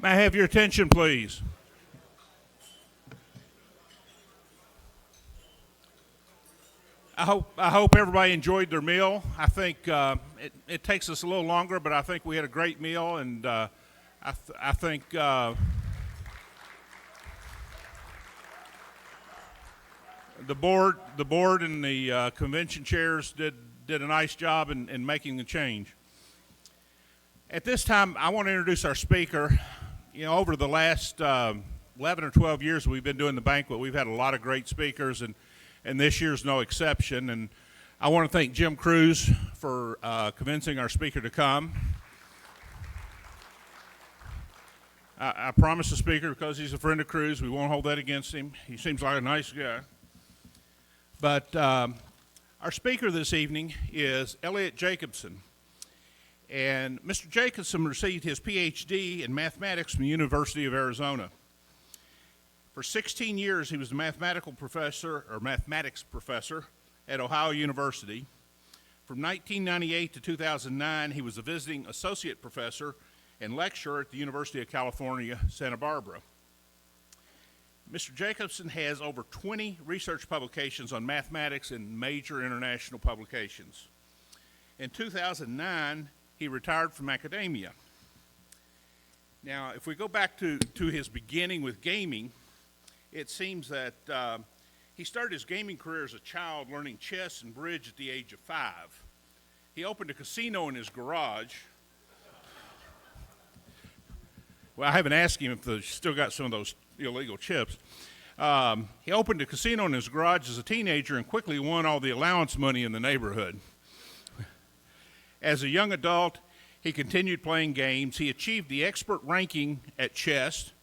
May I have your attention, please? I hope everybody enjoyed their meal. I think it takes us a little longer, but I think we had a great meal, and I think the board and the convention chairs did a nice job in making the change. At this time, I want to introduce our speaker. You know, over the last 11 or 12 years we've been doing the banquet, we've had a lot of great speakers, and this year's no exception. And I want to thank Jim Cruz for convincing our speaker to come. I promised the speaker, because he's a friend of Cruz, we won't hold that against him. He seems like a nice guy. But our speaker this evening is Eliot Jacobson. And Mr. Jacobson received his PhD in mathematics from the University of Arizona. For 16 years, he was a mathematics professor at Ohio University. From 1998 to 2009, he was a visiting associate professor and lecturer at the University of California, Santa Barbara. Mr. Jacobson has over 20 research publications on mathematics in major international publications. In 2009, he retired from academia. Now, if we go back to his beginning with gaming, it seems that he started his gaming career as a child learning chess and bridge at the age of 5. He opened a casino in his garage. Well, I haven't asked him if they've still got some of those illegal chips. He opened a casino in his garage as a teenager and quickly won all the allowance money in the neighborhood. As a young adult, he continued playing games. He achieved the expert ranking at chess,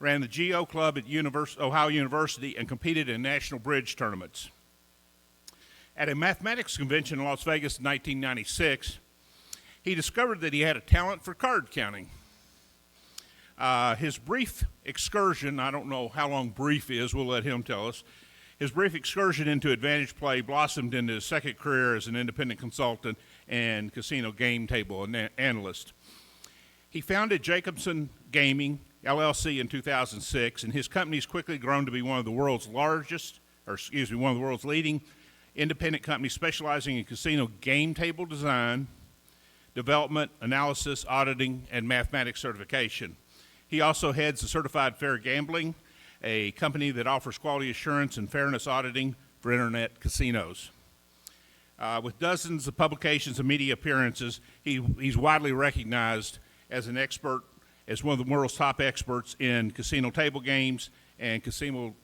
ran the GO Club at Ohio University, and competed in national bridge tournaments. At a mathematics convention in Las Vegas in 1996, he discovered that he had a talent for card counting. His brief excursion, I don't know how long brief is, we'll let him tell us. His brief excursion into advantage play blossomed into his second career as an independent consultant and casino game table analyst. He founded Jacobson Gaming LLC in 2006, and his company's quickly grown to be one of the world's leading independent companies specializing in casino game table design, development, analysis, auditing, and mathematics certification. He also heads the Certified Fair Gambling, a company that offers quality assurance and fairness auditing for internet casinos. With dozens of publications and media appearances, he's widely recognized as an expert, as one of the world's top experts in casino table games and casino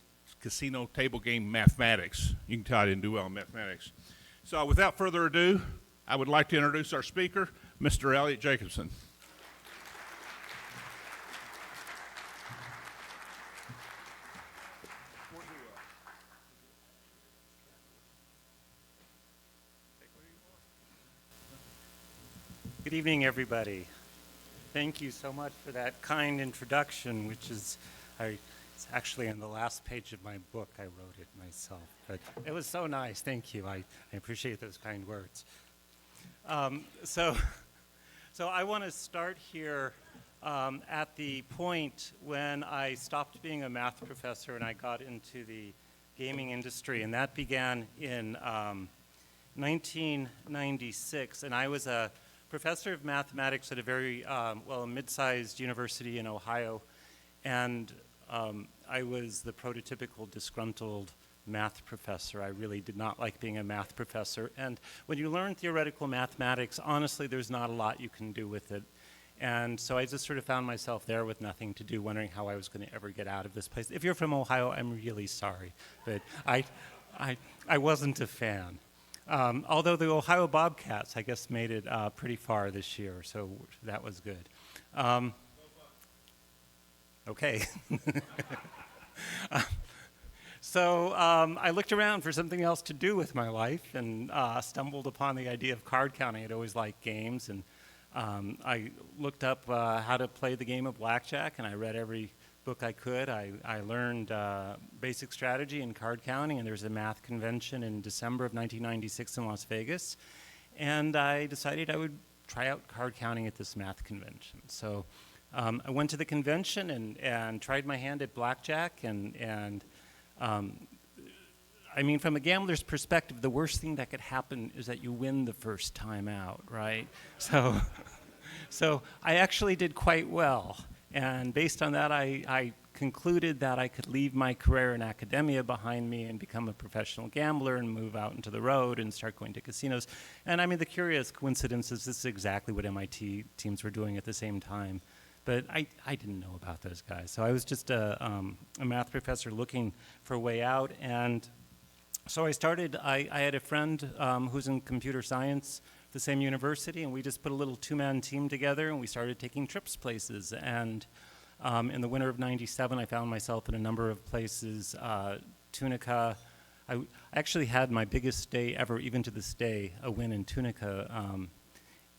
table game mathematics. You can tell I didn't do well in mathematics. So without further ado, I would like to introduce our speaker, Mr. Eliot Jacobson. Good evening, everybody. Thank you so much for that kind introduction, which is, it's actually on the last page of my book. I wrote it myself, but it was so nice. Thank you. I appreciate those kind words. So I want to start here at the point when I stopped being a math professor and I got into the gaming industry, and that began in 1996, and I was a professor of mathematics at a very, a mid-sized university in Ohio, and I was the prototypical disgruntled math professor. I really did not like being a math professor, and when you learn theoretical mathematics, honestly, there's not a lot you can do with it, and so I just sort of found myself there with nothing to do, wondering how I was going to ever get out of this place. If you're from Ohio, I'm really sorry, but I wasn't a fan. Although the Ohio Bobcats, I guess, made it pretty far this year, so that was good. Okay. So I looked around for something else to do with my life and stumbled upon the idea of card counting. I'd always liked games, and I looked up how to play the game of blackjack, and I read every book I could. I learned basic strategy in card counting, and there was a math convention in December of 1996 in Las Vegas, and I decided I would try out card counting at this math convention. So I went to the convention and tried my hand at blackjack, and I mean, from a gambler's perspective, the worst thing that could happen is that you win the first time out, right? So I actually did quite well, and based on that, I concluded that I could leave my career in academia behind me and become a professional gambler and move out into the road and start going to casinos. And I mean, the curious coincidence is this is exactly what MIT teams were doing at the same time. But I didn't know about those guys. So I was just a math professor looking for a way out. And so I started, I had a friend who's in computer science at the same university, and we just put a little two-man team together, and we started taking trips places. And in the winter of '97, I found myself in a number of places, Tunica. I actually had my biggest day ever, even to this day, a win in Tunica,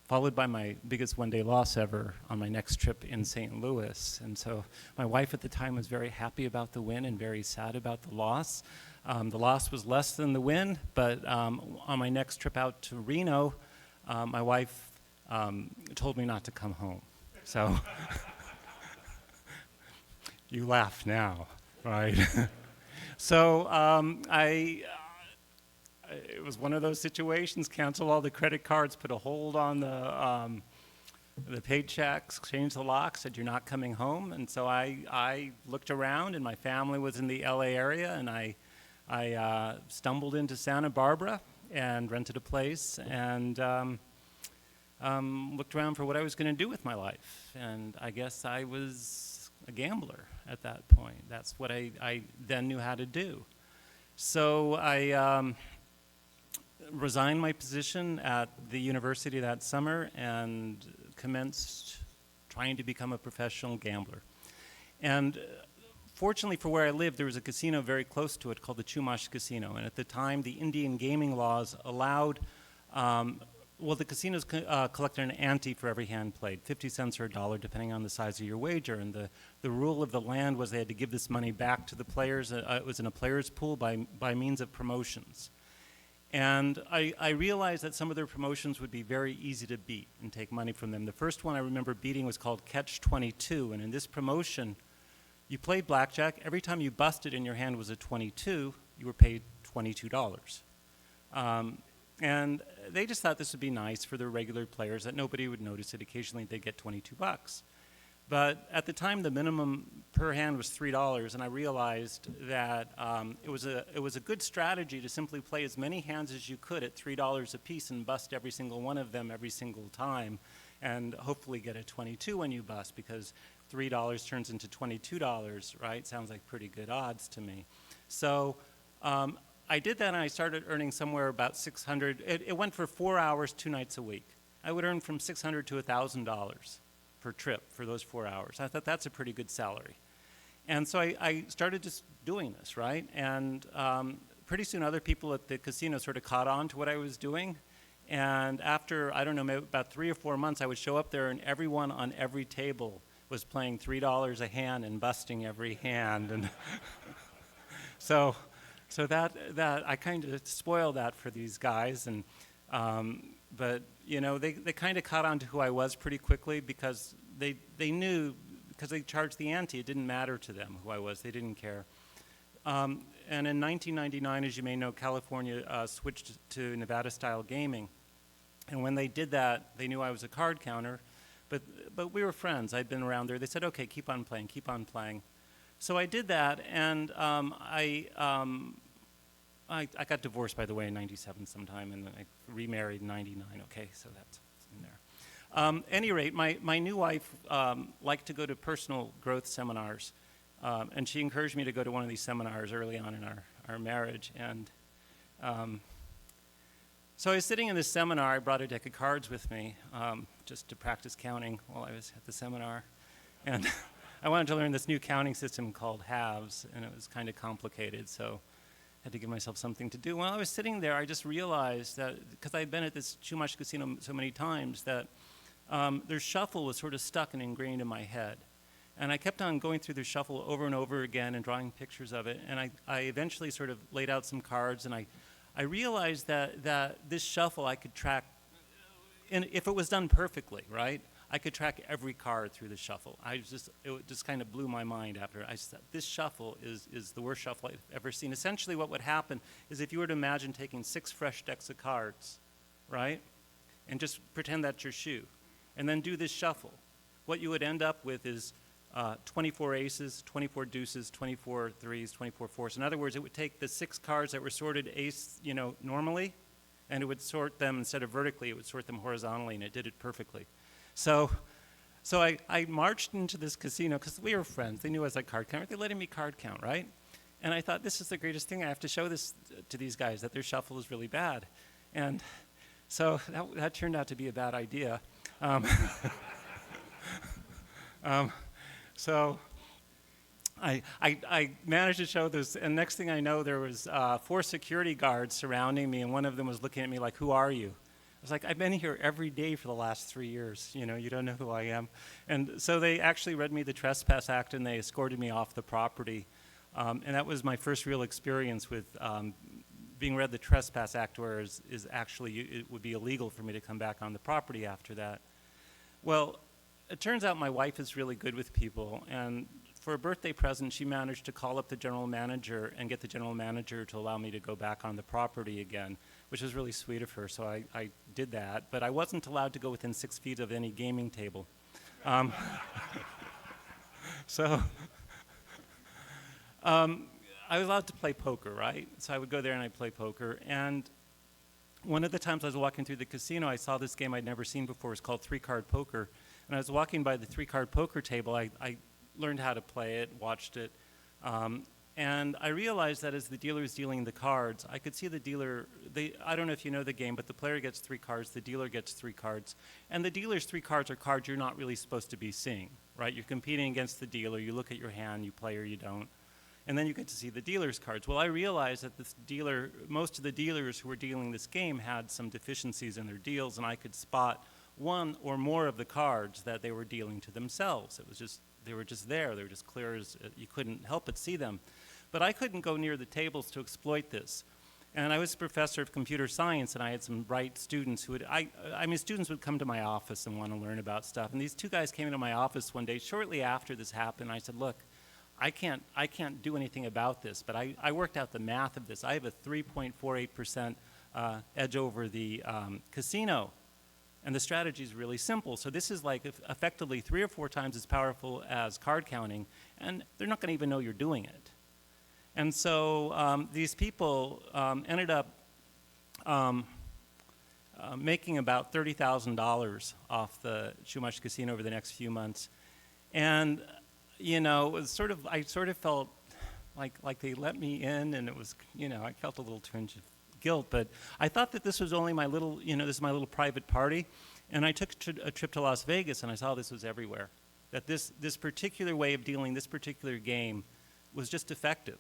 followed by my biggest one-day loss ever on my next trip in St. Louis. And so my wife at the time was very happy about the win and very sad about the loss. The loss was less than the win, but on my next trip out to Reno, my wife told me not to come home. So you laugh now, right? So it was one of those situations, cancel all the credit cards, put a hold on the paychecks, change the lock, said you're not coming home. And so I looked around, and my family was in the LA area, and I stumbled into Santa Barbara and rented a place and looked around for what I was going to do with my life. And I guess I was a gambler at that point. That's what I then knew how to do. So I resigned my position at the university that summer and commenced trying to become a professional gambler. And fortunately for where I lived, there was a casino very close to it called the Chumash Casino. And at the time, the Indian gaming laws allowed, the casinos collected an ante for every hand played, 50 cents or a dollar, depending on the size of your wager. And the rule of the land was they had to give this money back to the players. It was in a player's pool by means of promotions. And I realized that some of their promotions would be very easy to beat and take money from them. The first one I remember beating was called Catch 22, and in this promotion, you played blackjack. Every time you busted and your hand was a 22, you were paid $22. And they just thought this would be nice for their regular players, that nobody would notice it. Occasionally they'd get 22 bucks. But at the time, the minimum per hand was $3, and I realized that it was a good strategy to simply play as many hands as you could at $3 a piece and bust every single one of them every single time, and hopefully get a 22 when you bust, because $3 turns into $22, right? Sounds like pretty good odds to me. So I did that, and I started earning somewhere about $600. It went for 4 hours, 2 nights a week. I would earn from $600 to $1,000 per trip for those 4 hours. I thought that's a pretty good salary. And so I started just doing this, right? And pretty soon other people at the casino sort of caught on to what I was doing. And after, I don't know, maybe about 3 or 4 months, I would show up there and everyone on every table was playing $3 a hand and busting every hand. And so that I kind of spoiled that for these guys. And but you know, they kind of caught on to who I was pretty quickly, because they knew, because they charged the ante, it didn't matter to them who I was. They didn't care. And in 1999, as you may know, California switched to Nevada-style gaming. And when they did that, they knew I was a card counter, but we were friends. I'd been around there. They said, okay, keep on playing, keep on playing. So I did that, and I got divorced, by the way, in '97 sometime, and I remarried in '99. Okay, so that's in there. Any rate, my new wife liked to go to personal growth seminars, and she encouraged me to go to one of these seminars early on in our marriage. And so I was sitting in this seminar. I brought a deck of cards with me just to practice counting while I was at the seminar. And I wanted to learn this new counting system called halves, and it was kind of complicated, so I had to give myself something to do. While I was sitting there, I just realized that, because I had been at this Chumash casino so many times, that their shuffle was sort of stuck and ingrained in my head. And I kept on going through the shuffle over and over again and drawing pictures of it, and I eventually sort of laid out some cards, and I realized that this shuffle I could track, and if it was done perfectly, right? I could track every card through the shuffle. It just kind of blew my mind after. I said, this shuffle is the worst shuffle I've ever seen. Essentially what would happen is if you were to imagine taking 6 fresh decks of cards, right, and just pretend that's your shoe, and then do this shuffle, what you would end up with is 24 aces, 24 deuces, 24 threes, 24 fours. In other words, it would take the 6 cards that were sorted ace, normally, and it would sort them, instead of vertically, it would sort them horizontally, and it did it perfectly. So I marched into this casino, because we were friends. They knew I was a card counter. They let me card count, right? And I thought, this is the greatest thing. I have to show this to these guys, that their shuffle is really bad. And so that turned out to be a bad idea. So I managed to show this, and next thing I know, there was 4 security guards surrounding me, and one of them was looking at me like, who are you? I was like, I've been here every day for the last 3 years. You don't know who I am. And so they actually read me the Trespass Act, and they escorted me off the property. And that was my first real experience with being read the Trespass Act, where is actually, it would be illegal for me to come back on the property after that. Well, it turns out my wife is really good with people, and for a birthday present, she managed to call up the general manager and get the general manager to allow me to go back on the property again, which was really sweet of her, so I did that. But I wasn't allowed to go within 6 feet of any gaming table. So I was allowed to play poker, right? So I would go there and I'd play poker. And one of the times I was walking through the casino, I saw this game I'd never seen before. It's called 3-card poker. And I was walking by the 3-card poker table. I learned how to play it, watched it. And I realized that as the dealer was dealing the cards, I could see the dealer, I don't know if you know the game, but the player gets 3 cards, the dealer gets 3 cards. And the dealer's 3 cards are cards you're not really supposed to be seeing, right? You're competing against the dealer, you look at your hand, you play or you don't. And then you get to see the dealer's cards. Well, I realized that this dealer, most of the dealers who were dealing this game had some deficiencies in their deals, and I could spot one or more of the cards that they were dealing to themselves. It was just, they were just there. They were just clear as, you couldn't help but see them. But I couldn't go near the tables to exploit this. And I was a professor of computer science, and I had some bright students who would, students would come to my office and want to learn about stuff. And these 2 guys came into my office one day, shortly after this happened. I said, look, I can't do anything about this, but I worked out the math of this. I have a 3.48% edge over the casino, and the strategy is really simple. So this is like effectively 3 or 4 times as powerful as card counting, and they're not going to even know you're doing it. And so these people ended up making about $30,000 off the Chumash Casino over the next few months, and it was I sort of felt like they let me in, and it was, I felt a little twinge of guilt, but I thought that this was only my little, this is my little private party, and I took a trip to Las Vegas, and I saw this was everywhere, that this particular way of dealing this particular game was just effective,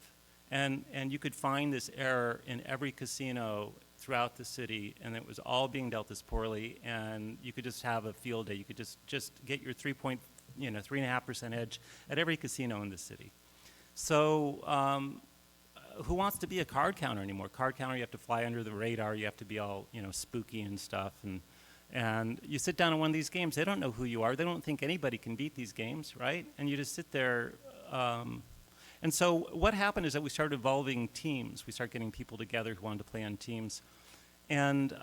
and you could find this error in every casino throughout the city, and it was all being dealt as poorly, and you could just have a field day. You could just get your 3.5% edge at every casino in the city. So who wants to be a card counter anymore? Card counter, you have to fly under the radar. You have to be all, spooky and stuff. And you sit down in one of these games, they don't know who you are. They don't think anybody can beat these games, right? And you just sit there. And so what happened is that we started evolving teams. We started getting people together who wanted to play on teams. And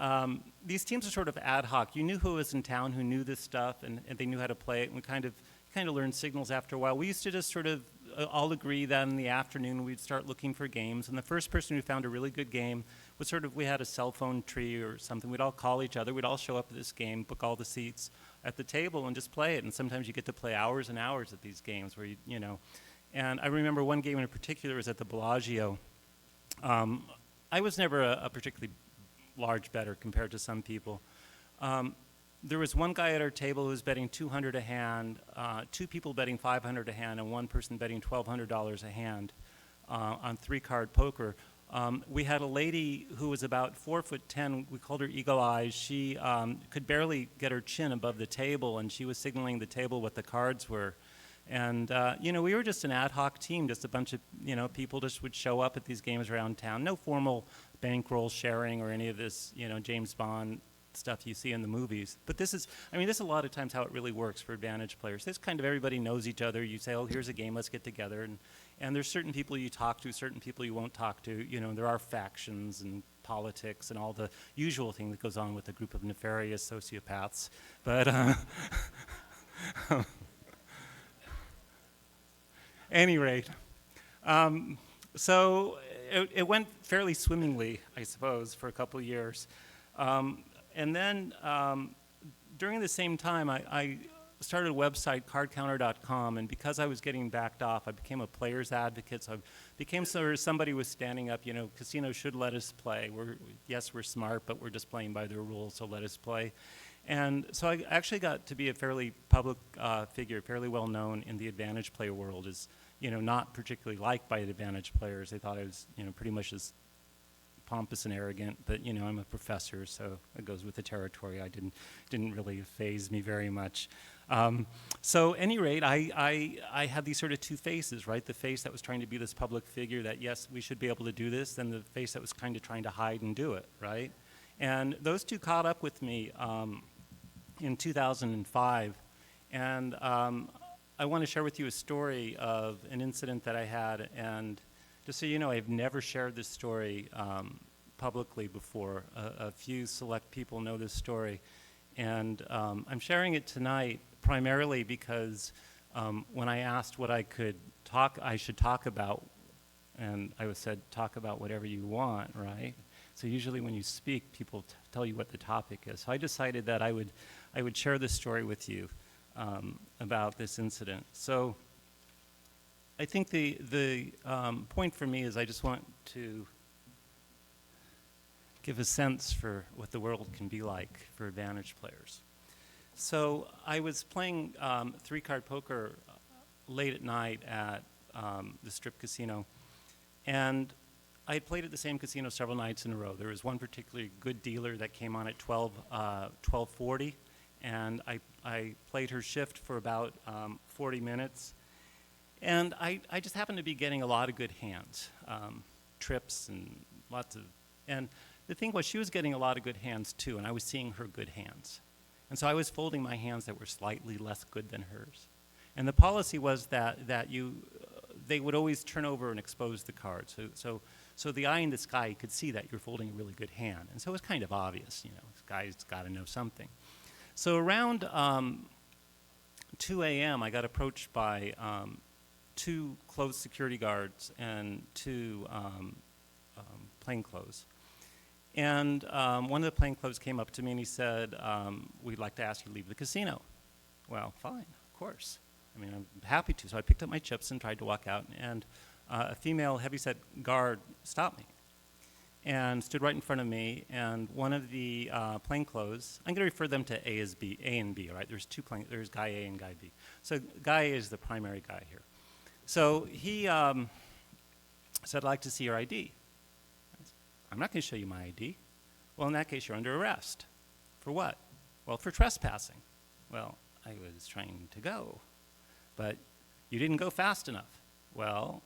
these teams are sort of ad hoc. You knew who was in town, who knew this stuff, and they knew how to play it. And we kind of learned signals after a while. We used to just sort of all agree that in the afternoon we'd start looking for games. And the first person who found a really good game was we had a cell phone tree or something. We'd all call each other. We'd all show up at this game, book all the seats at the table, and just play it. And sometimes you get to play hours and hours at these games where And I remember one game in particular was at the Bellagio. I was never a particularly large better compared to some people. There was one guy at our table who was betting $200 a hand, 2 people betting $500 a hand, and 1 person betting $1,200 a hand on 3-card poker. We had a lady who was about 4'10". We called her Eagle Eyes. She could barely get her chin above the table, and she was signaling the table what the cards were. And we were just an ad hoc team, just a bunch of people just would show up at these games around town. No formal bankroll sharing or any of this James Bond stuff you see in the movies. But this is a lot of times how it really works for Advantage players. This kind of everybody knows each other. You say, oh, here's a game, let's get together. And there's certain people you talk to, certain people you won't talk to. You know, there are factions and politics and all the usual thing that goes on with a group of nefarious sociopaths. But any rate, so it went fairly swimmingly, I suppose, for a couple of years. And then during the same time, I started a website, cardcounter.com, and because I was getting backed off, I became a player's advocate. So I became sort of somebody who was standing up, you know, casinos should let us play. Yes, we're smart, but we're just playing by their rules, so let us play. And so I actually got to be a fairly public figure, fairly well known in the Advantage player world, as, you know, not particularly liked by the Advantage players. They thought I was, you know, pretty much as pompous and arrogant, but, you know, I'm a professor, so it goes with the territory. I didn't really faze me very much. So at any rate, I had these sort of two faces, right? The face that was trying to be this public figure that, yes, we should be able to do this, and the face that was kind of trying to hide and do it, right? And those two caught up with me in 2005, and I want to share with you a story of an incident that I had, and just so you know, I've never shared this story publicly before. A few select people know this story, and I'm sharing it tonight primarily because when I asked what I should talk about, and I was said, talk about whatever you want, right? So usually when you speak, people tell you what the topic is. So I decided that I would share this story with you about this incident. So I think the point for me is I just want to give a sense for what the world can be like for Advantage players. So I was playing three-card poker late at night at the Strip Casino, and I had played at the same casino several nights in a row. There was one particularly good dealer that came on at 12:40, and I played her shift for about 40 minutes. And I just happened to be getting a lot of good hands, trips and lots of, and the thing was she was getting a lot of good hands too, and I was seeing her good hands. And so I was folding my hands that were slightly less good than hers. And the policy was that they would always turn over and expose the cards. So the eye in the sky could see that you're folding a really good hand. And so it was kind of obvious, you know, this guy's got to know something. So around 2 a.m., I got approached by two closed security guards and two plainclothes. And one of the plainclothes came up to me and he said, we'd like to ask you to leave the casino. Well, fine, of course. I mean, I'm happy to. So I picked up my chips and tried to walk out, and a female heavyset guard stopped me and stood right in front of me, and one of the plainclothes, I'm going to refer them to A and B, all right? There's there's guy A and guy B. So guy A is the primary guy here. So he said, I'd like to see your ID. I'm not going to show you my ID. Well, in that case, you're under arrest. For what? Well, for trespassing. Well, I was trying to go, but you didn't go fast enough. Well,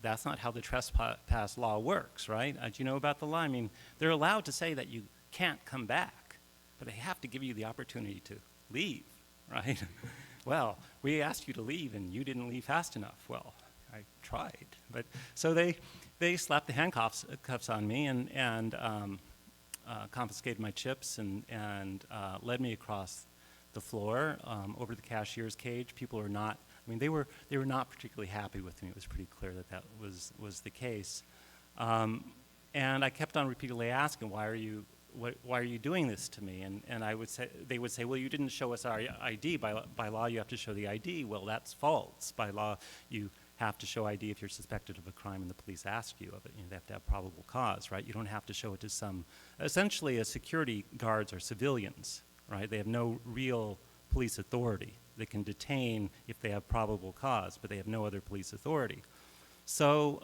that's not how the trespass law works, right? Do you know about the law? I mean, they're allowed to say that you can't come back, but they have to give you the opportunity to leave, right? Well, we asked you to leave, and you didn't leave fast enough. Well, I tried. But so they slapped the handcuffs on me and confiscated my chips and led me across the floor over the cashier's cage. People are not, I mean, they were not particularly happy with me. It was pretty clear that was the case. And I kept on repeatedly asking, why are you doing this to me? And they would say, well, you didn't show us our ID. By law, you have to show the ID. Well, that's false. By law, you have to show ID if you're suspected of a crime and the police ask you of it. You know, they have to have probable cause, right? You don't have to show it to some, essentially, security guards are civilians, right? They have no real police authority. They can detain if they have probable cause, but they have no other police authority. So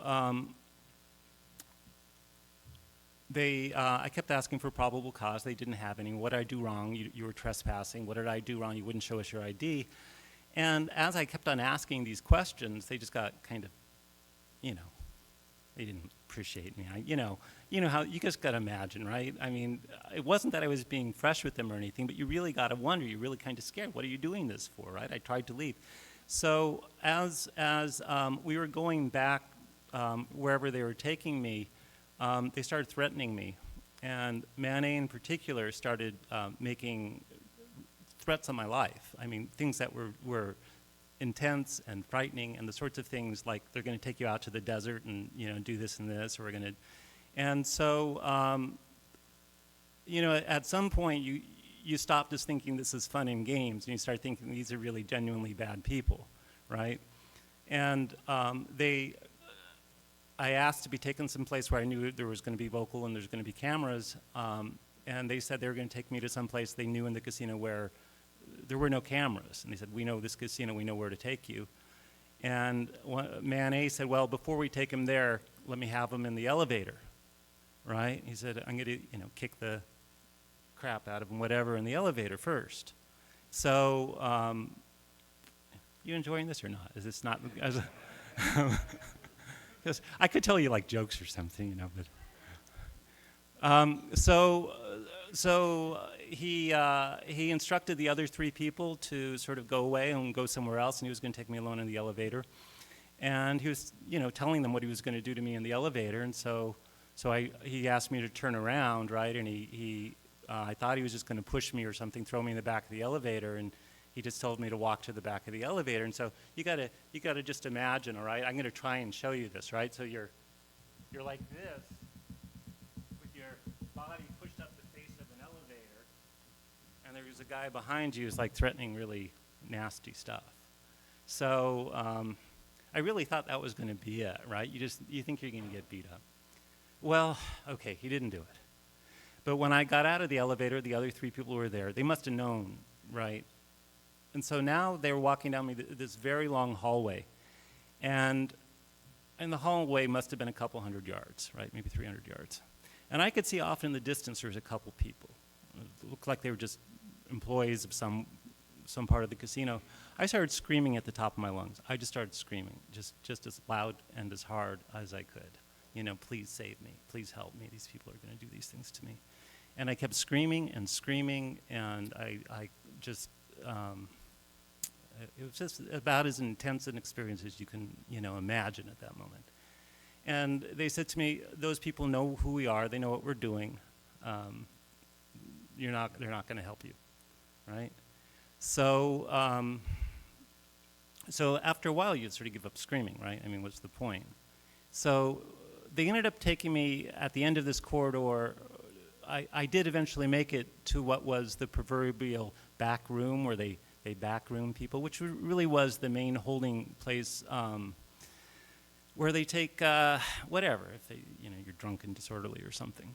I kept asking for probable cause. They didn't have any. What did I do wrong? You were trespassing. What did I do wrong? You wouldn't show us your ID. And as I kept on asking these questions, they just got kind of, you know, they didn't appreciate me. you know how, you just got to imagine, right? I mean, it wasn't that I was being fresh with them or anything, but you really got to wonder, you're really kind of scared. What are you doing this for, right? I tried to leave. So as we were going back wherever they were taking me, they started threatening me. And Manet in particular started making threats on my life. I mean, things that were intense and frightening, and the sorts of things like they're going to take you out to the desert and, you know, do this and this, or we're going to. And so, you know, at some point you stop just thinking this is fun and games, and you start thinking these are really genuinely bad people, right? And I asked to be taken someplace where I knew there was going to be vocal and there's going to be cameras, and they said they were going to take me to someplace they knew in the casino where there were no cameras. And they said, we know this casino, we know where to take you. And Manet said, well, before we take him there, let me have him in the elevator, right? He said, I'm going to, you know, kick the crap out of him, whatever, in the elevator first. So, you enjoying this or not? Is this not, because I could tell you like jokes or something, you know, but. So he instructed the other 3 people to sort of go away and go somewhere else, and he was going to take me alone in the elevator. And he was, you know, telling them what he was going to do to me in the elevator, and so he asked me to turn around, right? And I thought he was just going to push me or something, throw me in the back of the elevator, and he just told me to walk to the back of the elevator. And so you gotta just imagine, all right? I'm going to try and show you this, right? So you're like this, with your body pushed up the face of an elevator, and there's a guy behind you who's like threatening really nasty stuff. So I really thought that was going to be it, right? You think you're going to get beat up. Well, okay, he didn't do it. But when I got out of the elevator, the other 3 people who were there, they must have known, right? And so now they were walking down me this very long hallway. And the hallway must have been a couple hundred yards, right? Maybe 300 yards. And I could see off in the distance there was a couple people. It looked like they were just employees of some part of the casino. I started screaming at the top of my lungs. I just started screaming, just as loud and as hard as I could. You know, please save me. Please help me. These people are going to do these things to me. And I kept screaming and screaming, and I just, it was just about as intense an experience as you can, you know, imagine at that moment. And they said to me, those people know who we are. They know what we're doing. They're not going to help you, right? So, so after a while, you'd sort of give up screaming, right? I mean, what's the point? So they ended up taking me at the end of this corridor. I did eventually make it to what was the proverbial back room where they back room people, which really was the main holding place where they take whatever, if they, you know, you're drunk and disorderly or something.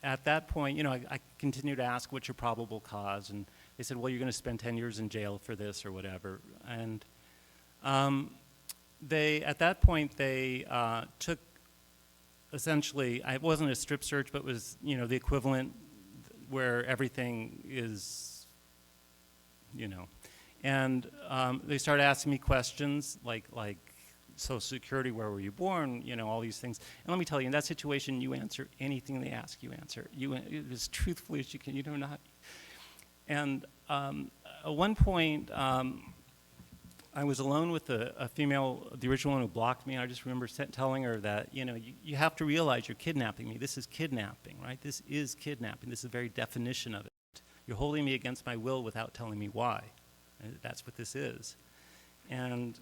At that point, you know, I continued to ask, what's your probable cause? And they said, well, you're going to spend 10 years in jail for this or whatever. And at that point, they took, essentially, it wasn't a strip search, but was, you know, the equivalent where everything is, you know. And they started asking me questions like Social Security, where were you born, you know, all these things. And let me tell you, in that situation, you answer anything they ask, you answer. As truthfully as you can, you do not. And at one point, I was alone with a female, the original one who blocked me, and I just remember telling her that, you know, you have to realize you're kidnapping me. This is kidnapping, right? This is kidnapping. This is the very definition of it. You're holding me against my will without telling me why. And that's what this is. And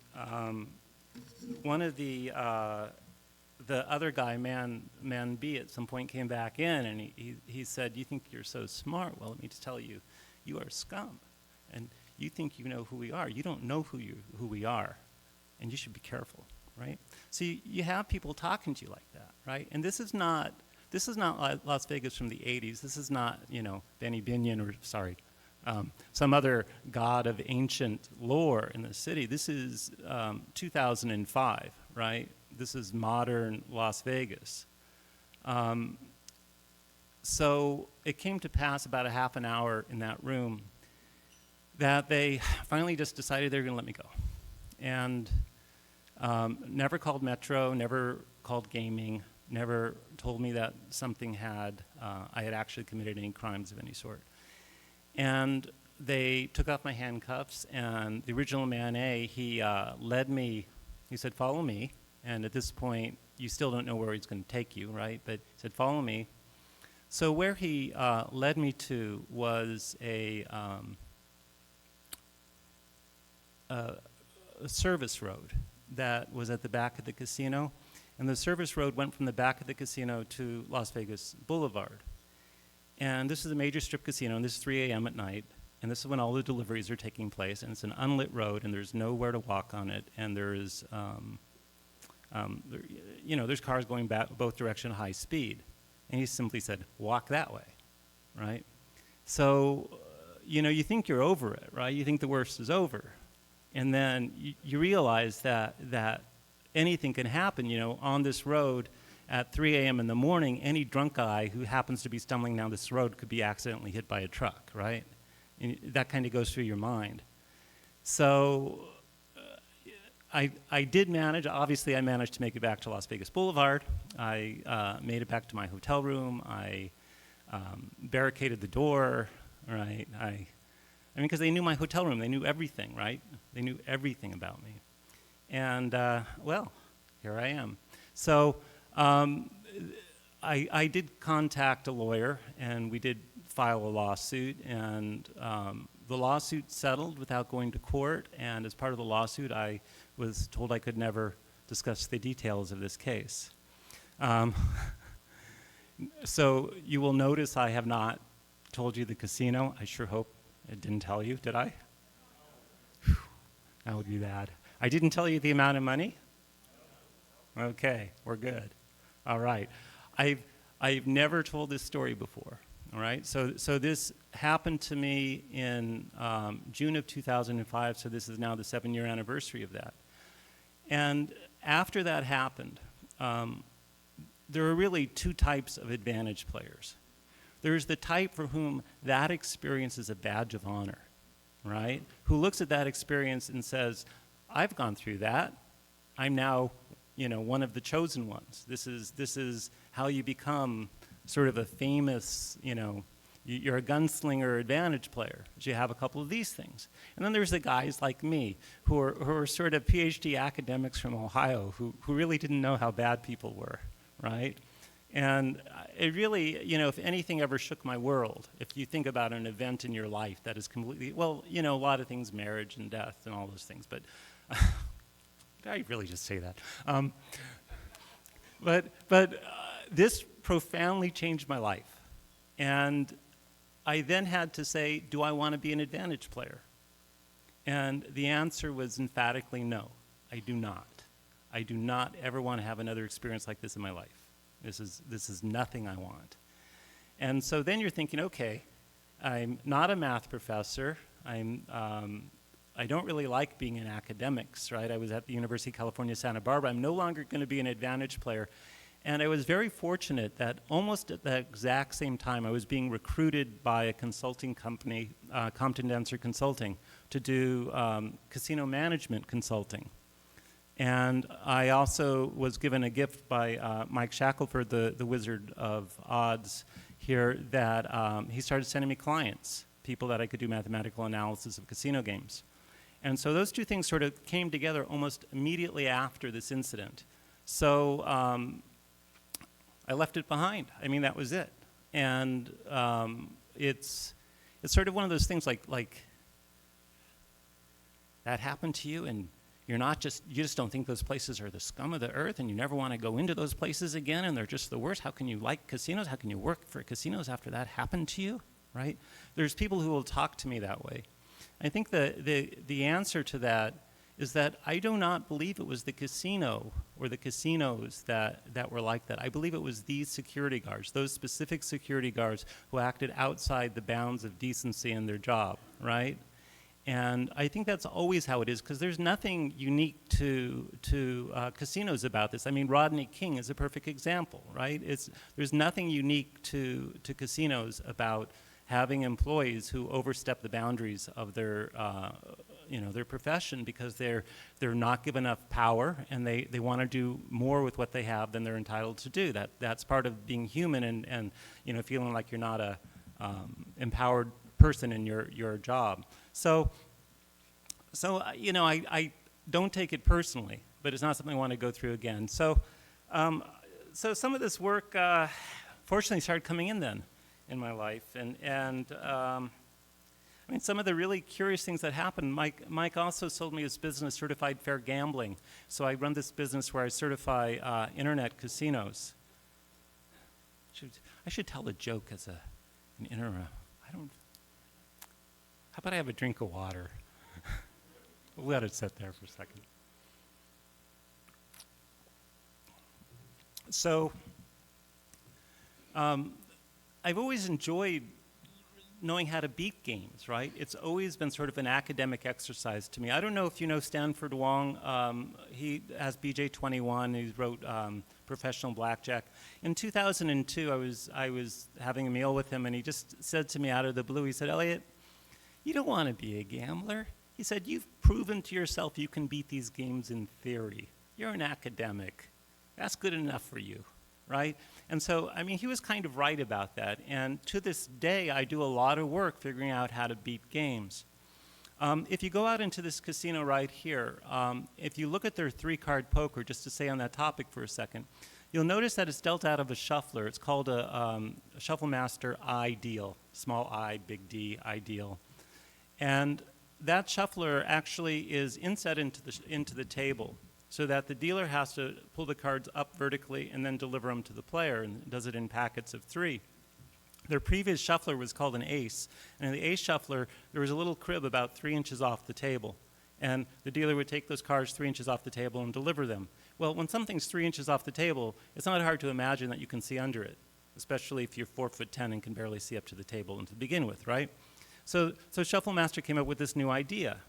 one of the other guy, man B, at some point came back in, and he said, you think you're so smart? Well, let me just tell you, you are scum. And you think you know who we are. You don't know who we are, and you should be careful, right? So you have people talking to you like that, right? And this is not Las Vegas from the 80s. This is not, you know, Benny Binion or, some other god of ancient lore in the city. This is 2005, right? This is modern Las Vegas. So it came to pass about a half an hour in that room that they finally just decided they were going to let me go. And never called Metro, never called gaming, never told me that I had actually committed any crimes of any sort. And they took off my handcuffs, and the original Man A, he led me, he said, follow me. And at this point, you still don't know where he's going to take you, right? But he said, follow me. So where he led me to was a service road that was at the back of the casino. And the service road went from the back of the casino to Las Vegas Boulevard. And this is a major strip casino, and this is 3 a.m. at night. And this is when all the deliveries are taking place. And it's an unlit road, and there's nowhere to walk on it. And there's, there's cars going back both direction at high speed. And he simply said, walk that way, right? So, you think you're over it, right? You think the worst is over. And then you realize that anything can happen, on this road at 3 a.m. in the morning. Any drunk guy who happens to be stumbling down this road could be accidentally hit by a truck, right? And that kind of goes through your mind. So I did manage, obviously I managed to make it back to Las Vegas Boulevard. I made it back to my hotel room. I barricaded the door, right? Because they knew my hotel room. They knew everything, right? They knew everything about me. And, here I am. So I did contact a lawyer, and we did file a lawsuit, and the lawsuit settled without going to court, and as part of the lawsuit, I was told I could never discuss the details of this case. So you will notice I have not told you the casino. I sure hope it didn't tell you, did I? Whew, that would be bad. I didn't tell you the amount of money? Okay, we're good. All right. I've never told this story before, all right? So this happened to me in June of 2005, so this is now the 7-year anniversary of that. And after that happened, there are really two types of advantage players. There's the type for whom that experience is a badge of honor, right? Who looks at that experience and says, I've gone through that. I'm now, one of the chosen ones. This is how you become sort of a famous, you're a gunslinger advantage player. You have a couple of these things. And then there's the guys like me who are sort of PhD academics from Ohio who really didn't know how bad people were, right? And it really, if anything ever shook my world, if you think about an event in your life that is completely, a lot of things, marriage and death and all those things, but I really just say that. But this profoundly changed my life. And I then had to say, do I want to be an advantage player? And the answer was emphatically no, I do not. I do not ever want to have another experience like this in my life. This is nothing I want. And so then you're thinking, okay, I'm not a math professor. I don't really like being in academics, right? I was at the University of California, Santa Barbara. I'm no longer going to be an advantage player. And I was very fortunate that almost at the exact same time, I was being recruited by a consulting company, Compton Dancer Consulting, to do casino management consulting. And I also was given a gift by Mike Shackelford, the Wizard of Odds here, that he started sending me clients, people that I could do mathematical analysis of casino games. And so those two things sort of came together almost immediately after this incident. So I left it behind. That was it. And it's sort of one of those things like that happened to you, and you just don't think those places are the scum of the earth, and you never want to go into those places again, and they're just the worst. How can you like casinos? How can you work for casinos after that happened to you, right? There's people who will talk to me that way. I think the answer to that is that I do not believe it was the casino or the casinos that were like that. I believe it was these security guards, those specific security guards who acted outside the bounds of decency in their job, right? And I think that's always how it is, because there's nothing unique to casinos about this. Rodney King is a perfect example, right? There's nothing unique to casinos about having employees who overstep the boundaries of their their profession because they're not given enough power, and they want to do more with what they have than they're entitled to do. That's part of being human, and feeling like you're not a empowered person in your job. So I don't take it personally, but it's not something I want to go through again. So some of this work, fortunately, started coming in then in my life, and I mean, some of the really curious things that happened. Mike also sold me his business, Certified Fair Gambling. So I run this business where I certify internet casinos. I should tell a joke as an interim. How about I have a drink of water? We'll let it sit there for a second. So, I've always enjoyed knowing how to beat games, right? It's always been sort of an academic exercise to me. I don't know if you know Stanford Wong. He has BJ21. He wrote Professional Blackjack. In 2002, I was having a meal with him, and he just said to me out of the blue, he said, "Eliot, you don't want to be a gambler." He said, "You've proven to yourself you can beat these games in theory. You're an academic. That's good enough for you." Right? And so, I mean, he was kind of right about that. And to this day, I do a lot of work figuring out how to beat games. If you go out into this casino right here, if you look at their 3-card poker, just to stay on that topic for a second, you'll notice that it's dealt out of a shuffler. It's called a Shuffle Master Ideal, small I, big D, Ideal. And that shuffler actually is inset into the table, so that the dealer has to pull the cards up vertically and then deliver them to the player, and does it in packets of 3. Their previous shuffler was called an ace, and in the ace shuffler, there was a little crib about 3 inches off the table, and the dealer would take those cards 3 inches off the table and deliver them. Well, when something's 3 inches off the table, it's not hard to imagine that you can see under it, especially if you're 4'10" and can barely see up to the table to begin with, right? So Shuffle Master came up with this new idea.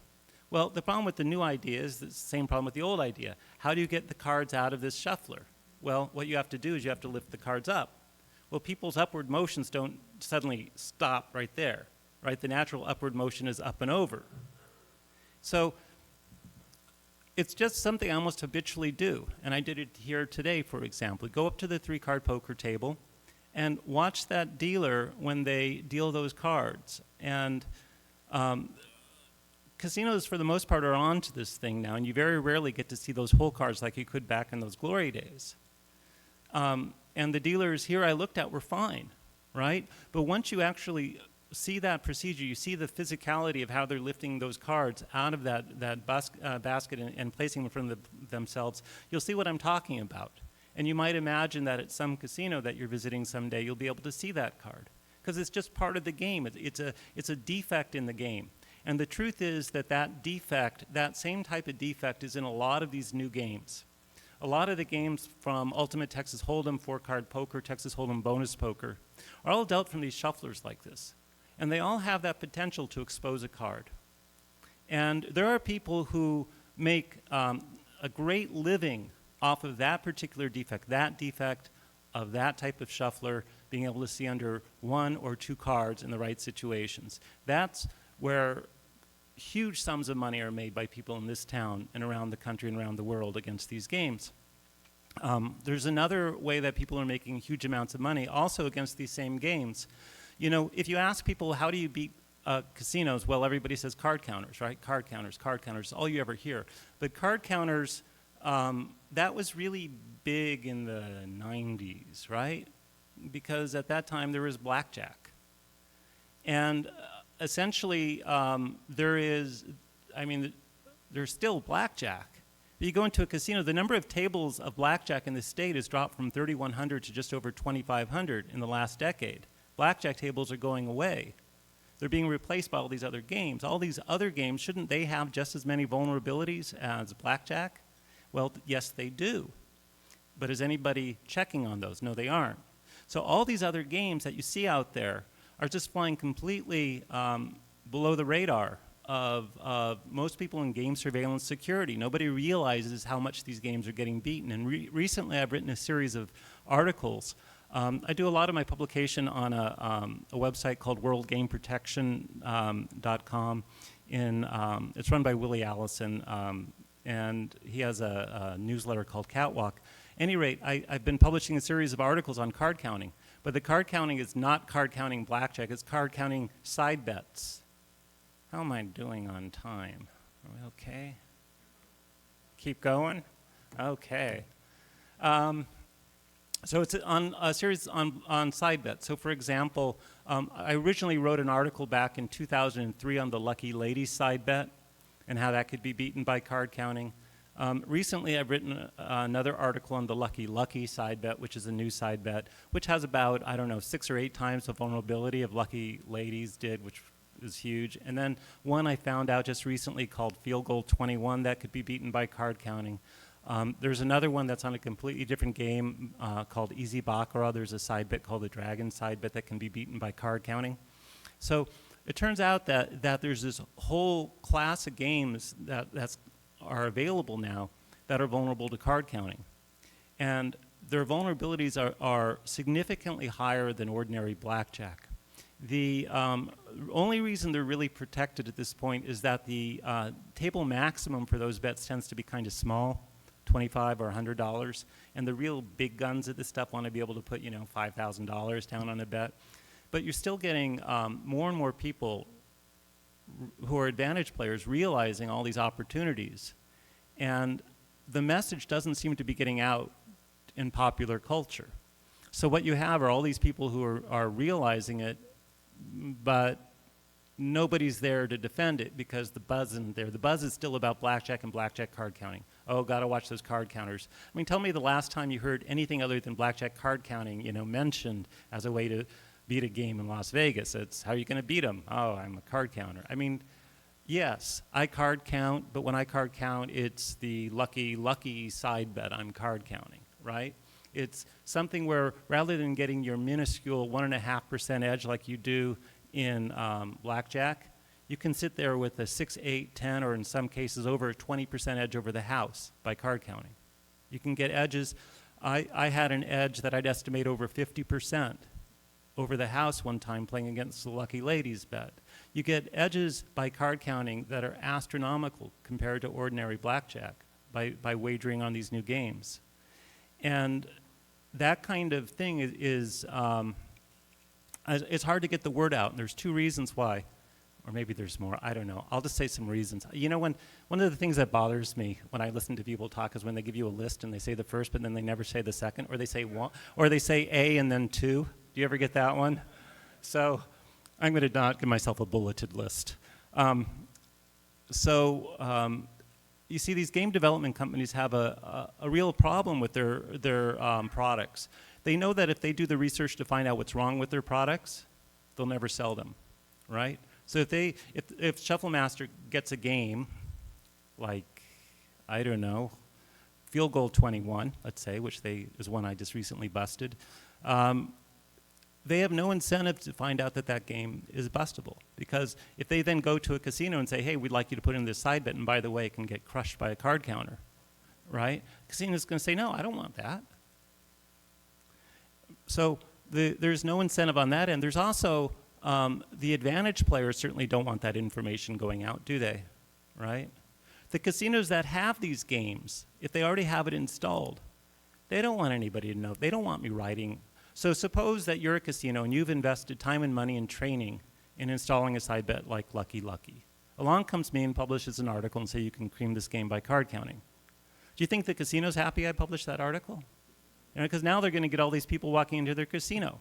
Well, the problem with the new idea is the same problem with the old idea. How do you get the cards out of this shuffler? Well, what you have to do is you have to lift the cards up. Well, people's upward motions don't suddenly stop right there, right? The natural upward motion is up and over. So it's just something I almost habitually do, and I did it here today, for example. Go up to the 3-card poker table and watch that dealer when they deal those cards. And casinos, for the most part, are onto this thing now, and you very rarely get to see those whole cards like you could back in those glory days. And the dealers here I looked at were fine, right? But once you actually see that procedure, you see the physicality of how they're lifting those cards out of that basket and placing them in front of themselves, you'll see what I'm talking about. And you might imagine that at some casino that you're visiting someday, you'll be able to see that card, because it's just part of the game. It's a defect in the game. And the truth is that defect, that same type of defect, is in a lot of these new games. A lot of the games from Ultimate Texas Hold'em, 4-card poker, Texas Hold'em bonus poker, are all dealt from these shufflers like this. And they all have that potential to expose a card. And there are people who make a great living off of that particular defect of that type of shuffler, being able to see under 1 or 2 cards in the right situations. That's where huge sums of money are made by people in this town and around the country and around the world against these games. There's another way that people are making huge amounts of money also against these same games. You know, if you ask people, how do you beat casinos? Well, everybody says card counters, right? Card counters, all you ever hear. But card counters, that was really big in the 90s, right? Because at that time there was blackjack. And essentially, there's still blackjack. You go into a casino, the number of tables of blackjack in the state has dropped from 3,100 to just over 2,500 in the last decade. Blackjack tables are going away. They're being replaced by all these other games. All these other games, shouldn't they have just as many vulnerabilities as blackjack? Well, yes, they do. But is anybody checking on those? No, they aren't. So all these other games that you see out there are just flying completely below the radar of most people in game surveillance security. Nobody realizes how much these games are getting beaten. And recently I've written a series of articles. I do a lot of my publication on a website called worldgameprotection.com. it's run by Willie Allison, and he has a newsletter called Catwalk. At any rate, I've been publishing a series of articles on card counting, but the card counting is not card counting blackjack, it's card counting side bets. How am I doing on time? Are we okay? Keep going? Okay. So it's on a series on side bets. So for example, I originally wrote an article back in 2003 on the Lucky Lady side bet and how that could be beaten by card counting. Recently, I've written another article on the Lucky Lucky side bet, which is a new side bet, which has about, I don't know, 6 or 8 times the vulnerability of Lucky Ladies did, which is huge. And then one I found out just recently called Field Goal 21 that could be beaten by card counting. There's another one that's on a completely different game called Easy Baccarat. There's a side bet called the Dragon side bet that can be beaten by card counting. So it turns out that there's this whole class of games that are available now that are vulnerable to card counting. And their vulnerabilities are significantly higher than ordinary blackjack. The only reason they're really protected at this point is that the table maximum for those bets tends to be kind of small, $25 or $100, and the real big guns at this stuff want to be able to put, $5,000 down on a bet. But you're still getting more and more people who are advantage players realizing all these opportunities. And the message doesn't seem to be getting out in popular culture. So what you have are all these people who are realizing it, but nobody's there to defend it because the buzz isn't there. The buzz is still about blackjack and blackjack card counting. Oh, gotta watch those card counters. I mean, tell me the last time you heard anything other than blackjack card counting, mentioned as a way to beat a game in Las Vegas. It's how are you gonna beat them? Oh, I'm a card counter. I mean, yes, I card count, but when I card count, it's the lucky side bet I'm card counting, right? It's something where rather than getting your minuscule 1.5% edge like you do in blackjack, you can sit there with a 6, 8, 10, or in some cases over a 20% edge over the house by card counting. You can get edges. I had an edge that I'd estimate over 50% over the house one time playing against the Lucky Ladies bet. You get edges by card counting that are astronomical compared to ordinary blackjack by wagering on these new games. And that kind of thing is it's hard to get the word out, and there's 2 reasons why. Or maybe there's more, I don't know. I'll just say some reasons. One of the things that bothers me when I listen to people talk is when they give you a list and they say the first, but then they never say the second, or they say one, or they say A and then 2. Do you ever get that one? So I'm going to not give myself a bulleted list. You see, these game development companies have a real problem with their products. They know that if they do the research to find out what's wrong with their products, they'll never sell them, right? So if Shuffle Master gets a game like, I don't know, Field Goal 21, let's say, which is one I just recently busted, they have no incentive to find out that game is bustable. Because if they then go to a casino and say, hey, we'd like you to put in this side bet, and by the way, it can get crushed by a card counter, right? Casino's going to say, no, I don't want that. So there's no incentive on that end. There's also the advantage players certainly don't want that information going out, do they? Right? The casinos that have these games, if they already have it installed, they don't want anybody to know. They don't want me writing. So suppose that you're a casino and you've invested time and money and training in installing a side bet like Lucky Lucky. Along comes me and publishes an article and say you can cream this game by card counting. Do you think the casino's happy I published that article? Because now they're going to get all these people walking into their casino.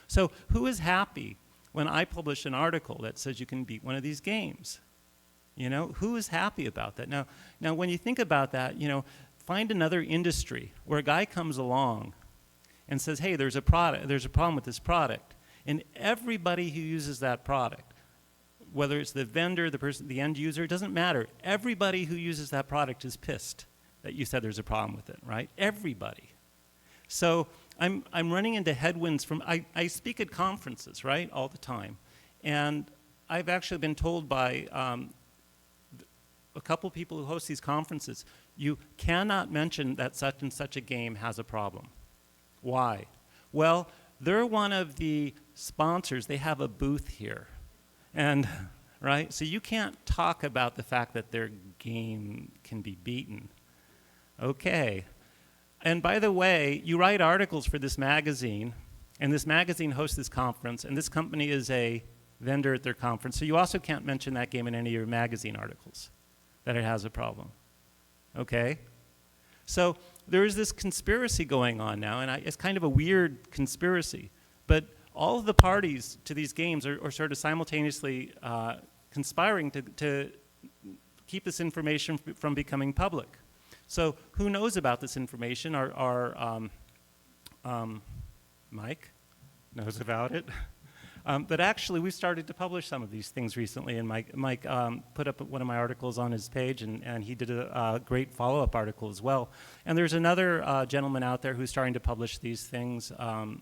So who is happy when I publish an article that says you can beat one of these games? Who is happy about that? Now when you think about that, find another industry where a guy comes along and says, hey, there's a problem with this product. And everybody who uses that product, whether it's the vendor, the end user, it doesn't matter. Everybody who uses that product is pissed that you said there's a problem with it, right? Everybody. So I'm running into headwinds from, I speak at conferences, right, all the time. And I've actually been told by a couple people who host these conferences, you cannot mention that such and such a game has a problem. Why? Well, they're one of the sponsors. They have a booth here. And, right? So you can't talk about the fact that their game can be beaten. Okay. And by the way, you write articles for this magazine, and this magazine hosts this conference, and this company is a vendor at their conference, so you also can't mention that game in any of your magazine articles, that it has a problem. Okay? So there is this conspiracy going on now, and it's kind of a weird conspiracy, but all of the parties to these games are sort of simultaneously conspiring to keep this information from becoming public. So who knows about this information? Our Mike knows about it. But actually, we've started to publish some of these things recently, and Mike put up one of my articles on his page, and he did a great follow-up article as well. And there's another gentleman out there who's starting to publish these things,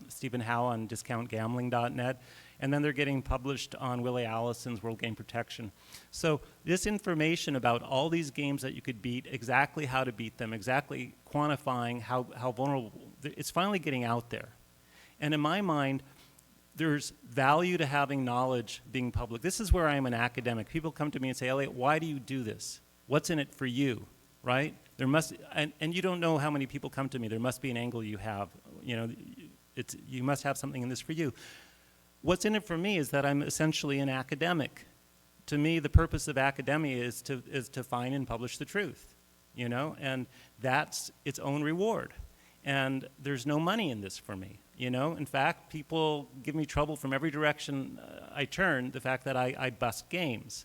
Stephen Howe on discountgambling.net, and then they're getting published on Willie Allison's World Game Protection. So this information about all these games that you could beat, exactly how to beat them, exactly quantifying how vulnerable, it's finally getting out there. And in my mind, there's value to having knowledge being public. This is where I am an academic. People come to me and say, Eliot, why do you do this? What's in it for you, right? There must, and you don't know how many people come to me. There must be an angle you have. You know, you must have something in this for you. What's in it for me is that I'm essentially an academic. To me, the purpose of academia is to find and publish the truth, you know, and that's its own reward. And there's no money in this for me. You know, in fact, people give me trouble from every direction I turn, the fact that I bust games.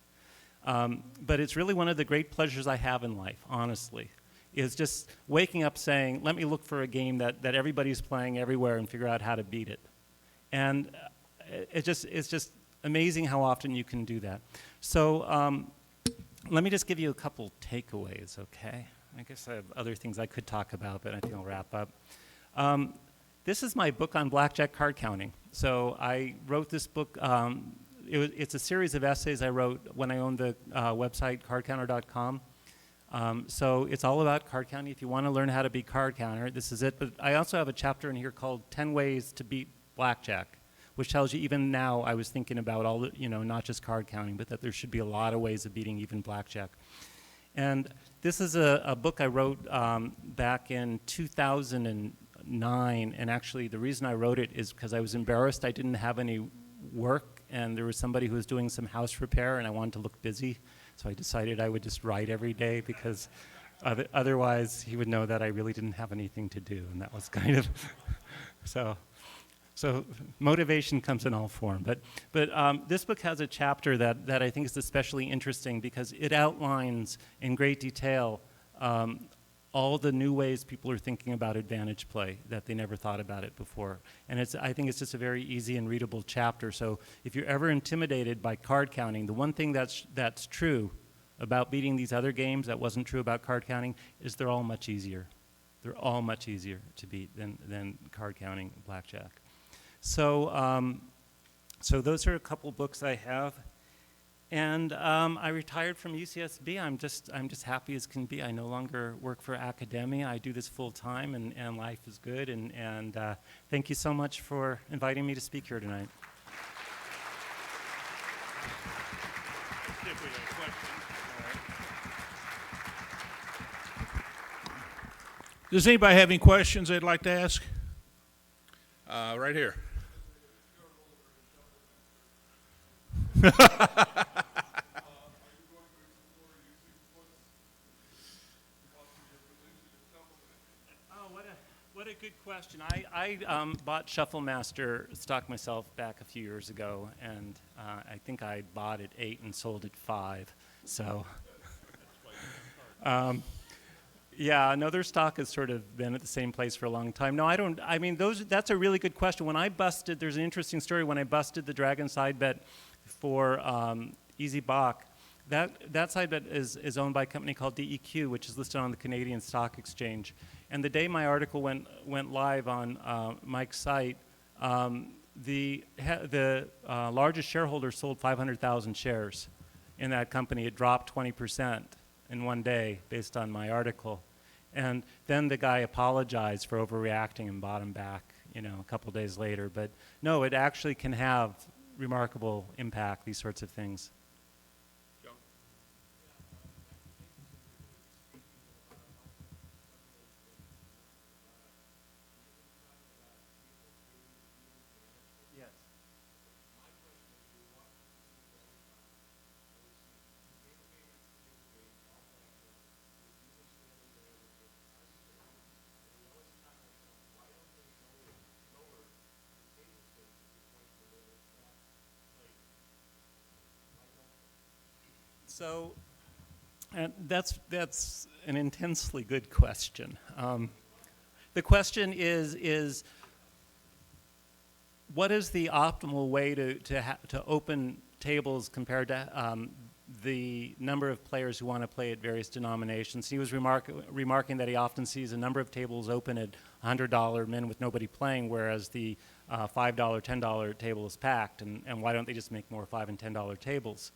But it's really one of the great pleasures I have in life, honestly, is just waking up saying, let me look for a game that everybody's playing everywhere and figure out how to beat it. And it's just amazing how often you can do that. So let me just give you a couple takeaways, okay? I guess I have other things I could talk about, but I think I'll wrap up. This is my book on blackjack card counting. So I wrote this book. It's a series of essays I wrote when I owned the website cardcounter.com. So it's all about card counting. If you want to learn how to be card counter, this is it. But I also have a chapter in here called 10 Ways to Beat Blackjack, which tells you even now I was thinking about all the, you know, not just card counting, but that there should be a lot of ways of beating even blackjack. And this is a book I wrote back in 2009, and actually the reason I wrote it is because I was embarrassed I didn't have any work, and there was somebody who was doing some house repair, and I wanted to look busy, so I decided I would just write every day, because otherwise he would know that I really didn't have anything to do, and that was kind of, so motivation comes in all form. But this book has a chapter that I think is especially interesting because it outlines in great detail all the new ways people are thinking about advantage play that they never thought about it before. And I think it's just a very easy and readable chapter. So if you're ever intimidated by card counting, the one thing that's true about beating these other games that wasn't true about card counting is they're all much easier. They're all much easier to beat than card counting blackjack. So, so those are a couple books I have, and I retired from UCSB. I'm just happy as can be. I no longer work for academia. I do this full time, and life is good. And thank you so much for inviting me to speak here tonight. Does anybody have any questions they'd like to ask? Right here. What a good question. I bought Shufflemaster stock myself back a few years ago, and I think I bought at 8 and sold at 5. So, yeah, no, their stock has sort of been at the same place for a long time. No, I don't. I mean, that's a really good question. When I busted, there's an interesting story. When I busted the Dragon side bet for Easy Bach, that side bet is owned by a company called DEQ, which is listed on the Canadian Stock Exchange. And the day my article went live on Mike's site, the largest shareholder sold 500,000 shares in that company. It dropped 20% in one day based on my article. And then the guy apologized for overreacting and bought him back, you know, a couple days later. But no, it actually can have remarkable impact, these sorts of things. So, and that's an intensely good question. The question is what is the optimal way to open tables compared to the number of players who want to play at various denominations? He was remarking that he often sees a number of tables open at $100 min with nobody playing, whereas the $5, $10 table is packed, and why don't they just make more $5 and $10 tables?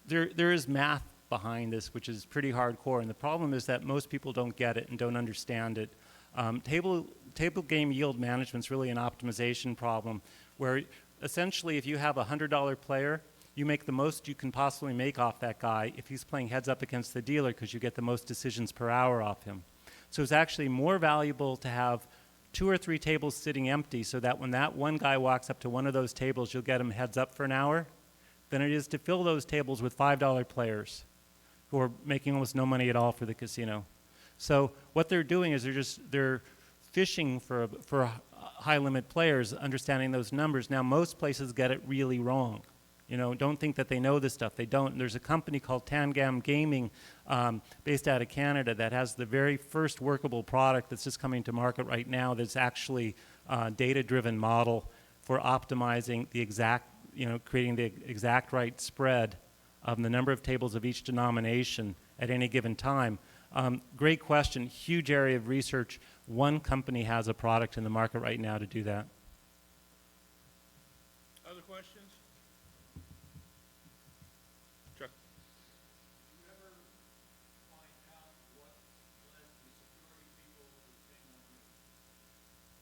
There is math behind this, which is pretty hardcore, and the problem is that most people don't get it and don't understand it. Table game yield management is really an optimization problem, where essentially if you have a $100 player, you make the most you can possibly make off that guy if he's playing heads up against the dealer, because you get the most decisions per hour off him. So it's actually more valuable to have 2 or 3 tables sitting empty, so that when that one guy walks up to one of those tables, you'll get him heads up for an hour, than it is to fill those tables with $5 players who are making almost no money at all for the casino. So what they're doing is they're fishing for high limit players, understanding those numbers. Now most places get it really wrong. You know, don't think that they know this stuff. They don't. And there's a company called Tangam Gaming based out of Canada that has the very first workable product that's just coming to market right now that's actually a data-driven model for optimizing the exact, creating the exact right spread of the number of tables of each denomination at any given time. Great question, huge area of research. One company has a product in the market right now to do that. Other questions? Chuck? Did you ever find out what led the security people to think on you?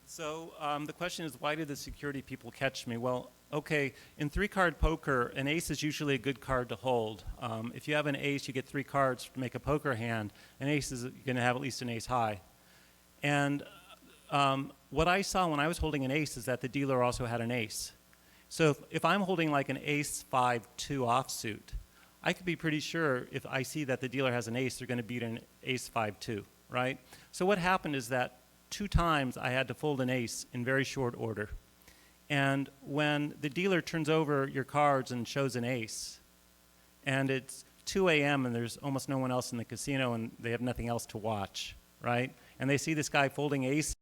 So the question is, why did the security people catch me? Well, okay, in 3-card poker, an ace is usually a good card to hold. If you have an ace, you get 3 cards to make a poker hand. An ace is going to have at least an ace high. And what I saw when I was holding an ace is that the dealer also had an ace. So if I'm holding like an ace 5-2 offsuit, I could be pretty sure if I see that the dealer has an ace, they're going to beat an ace 5-2, right? So what happened is that 2 times I had to fold an ace in very short order. And when the dealer turns over your cards and shows an ace, and it's 2 a.m. and there's almost no one else in the casino and they have nothing else to watch, right? And they see this guy folding aces,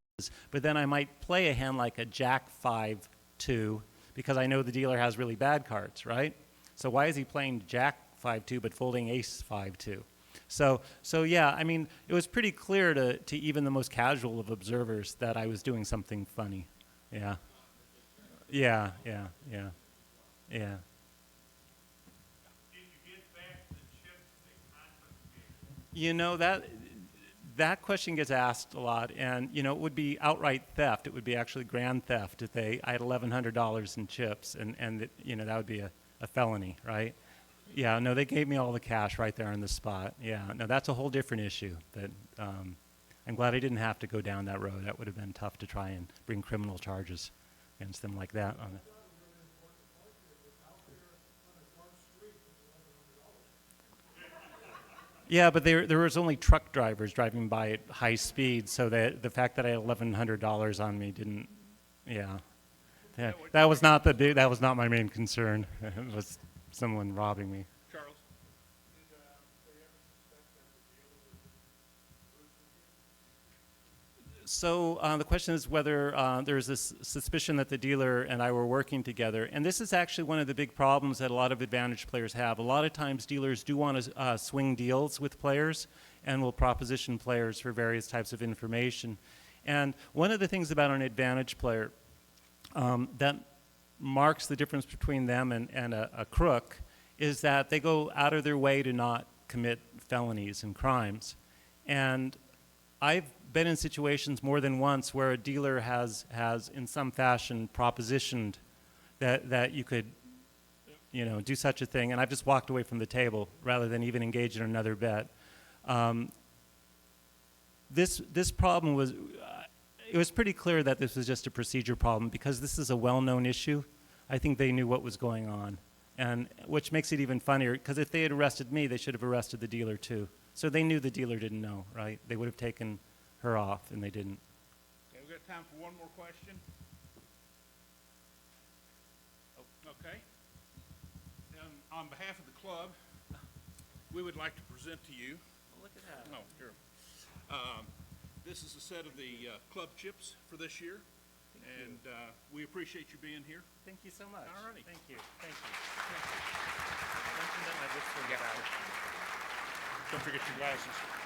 but then I might play a hand like a jack 5-2 because I know the dealer has really bad cards, right? So why is he playing jack 5-2 but folding ace 5-2? So yeah, I mean, it was pretty clear to even the most casual of observers that I was doing something funny. Yeah. Yeah. Did you get back the chips they confiscated? That question gets asked a lot, and it would be outright theft. It would be actually grand theft if I had $1,100 in chips, and that would be a felony, right? Yeah, no, they gave me all the cash right there on the spot. Yeah, no, that's a whole different issue. That I'm glad I didn't have to go down that road. That would have been tough to try and bring criminal charges against them like that. Yeah, but there was only truck drivers driving by at high speed, so the fact that I had $1,100 on me didn't. Yeah, that was not that was not my main concern. It was someone robbing me. Charles? So the question is whether there's this suspicion that the dealer and I were working together. And this is actually one of the big problems that a lot of advantage players have. A lot of times dealers do want to swing deals with players and will proposition players for various types of information. And one of the things about an advantage player that marks the difference between them and a crook is that they go out of their way to not commit felonies and crimes. And I've been in situations more than once where a dealer has in some fashion propositioned that you could do such a thing, and I've just walked away from the table rather than even engage in another bet. This problem was it was pretty clear that this was just a procedure problem because this is a well-known issue. I think they knew what was going on, and which makes it even funnier because if they had arrested me, they should have arrested the dealer too. So they knew the dealer didn't know, right? They would have taken her off, and they didn't. Okay, we've got time for one more question. Oh, okay. on behalf of the club, we would like to present to you, Well, look at that. oh, here. This is a set of the club chips for this year. And we appreciate you being here. Thank you so much. All righty. Thank you. Thank you. Thank you. I mentioned that my lips were bad. Don't forget your glasses.